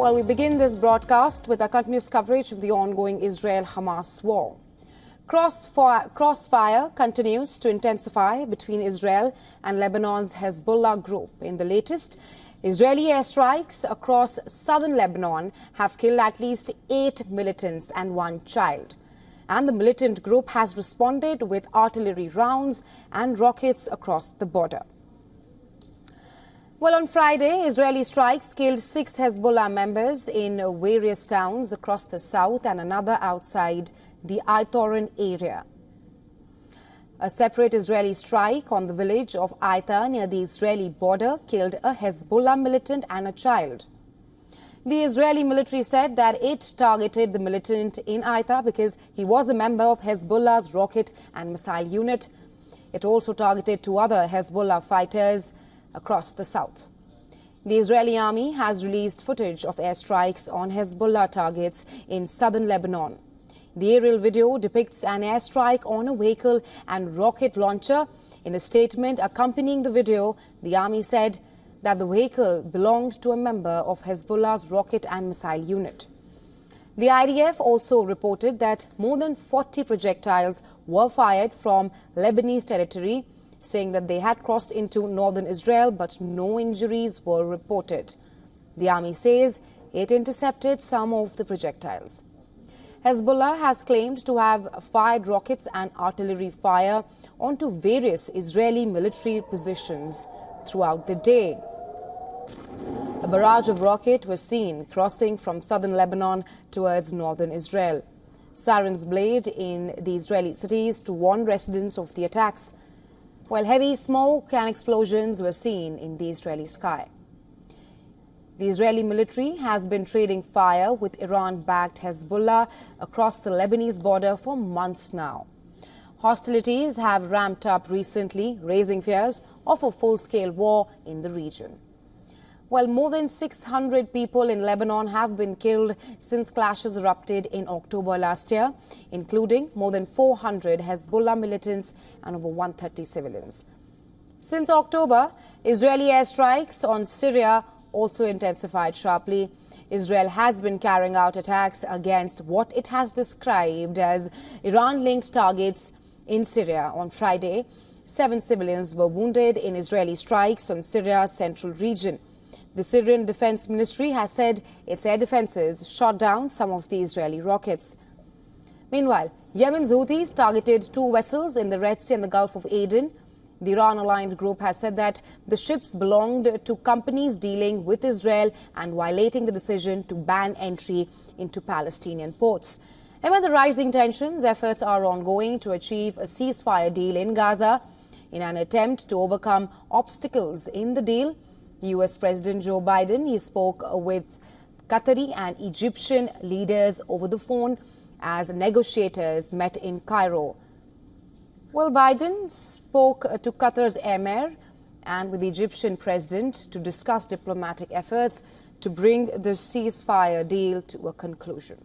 Well, we begin this broadcast with our continuous coverage of the ongoing Israel-Hamas war. Crossfire continues to intensify between Israel and Lebanon's Hezbollah group. In the latest, Israeli airstrikes across southern Lebanon have killed at least 8 militants and 1 child. And the militant group has responded with artillery rounds and rockets across the border. Well, on Friday, Israeli strikes killed 6 Hezbollah members in various towns across the south and another outside the Aitoron area. A separate Israeli strike on the village of Aita near the Israeli border killed a Hezbollah militant and a child. The Israeli military said that it targeted the militant in Aita because he was a member of Hezbollah's rocket and missile unit. It also targeted 2 other Hezbollah fighters across the south. The Israeli army has released footage of airstrikes on Hezbollah targets in southern Lebanon. The aerial video depicts an airstrike on a vehicle and rocket launcher. In a statement accompanying the video, the army said that the vehicle belonged to a member of Hezbollah's rocket and missile unit. The IDF also reported that more than 40 projectiles were fired from Lebanese territory, saying that they had crossed into northern Israel, but no injuries were reported. The army says it intercepted some of the projectiles. Hezbollah has claimed to have fired rockets and artillery fire onto various Israeli military positions throughout the day. A barrage of rockets was seen crossing from southern Lebanon towards northern Israel. Sirens blared in the Israeli cities to warn residents of the attacks, while heavy smoke and explosions were seen in the Israeli sky. The Israeli military has been trading fire with Iran-backed Hezbollah across the Lebanese border for months now. Hostilities have ramped up recently, raising fears of a full-scale war in the region. While more than 600 people in Lebanon have been killed since clashes erupted in October last year, including more than 400 Hezbollah militants and over 130 civilians. Since October, Israeli airstrikes on Syria also intensified sharply. Israel has been carrying out attacks against what it has described as Iran-linked targets in Syria. On Friday, 7 civilians were wounded in Israeli strikes on Syria's central region. The Syrian Defense Ministry has said its air defenses shot down some of the Israeli rockets. Meanwhile, Yemen's Houthis targeted 2 vessels in the Red Sea and the Gulf of Aden. The Iran-aligned group has said that the ships belonged to companies dealing with Israel and violating the decision to ban entry into Palestinian ports. Amid the rising tensions, efforts are ongoing to achieve a ceasefire deal in Gaza. In an attempt to overcome obstacles in the deal, U.S. President Joe Biden, he spoke with Qatari and Egyptian leaders over the phone as negotiators met in Cairo. Well, Biden spoke to Qatar's emir and with the Egyptian president to discuss diplomatic efforts to bring the ceasefire deal to a conclusion.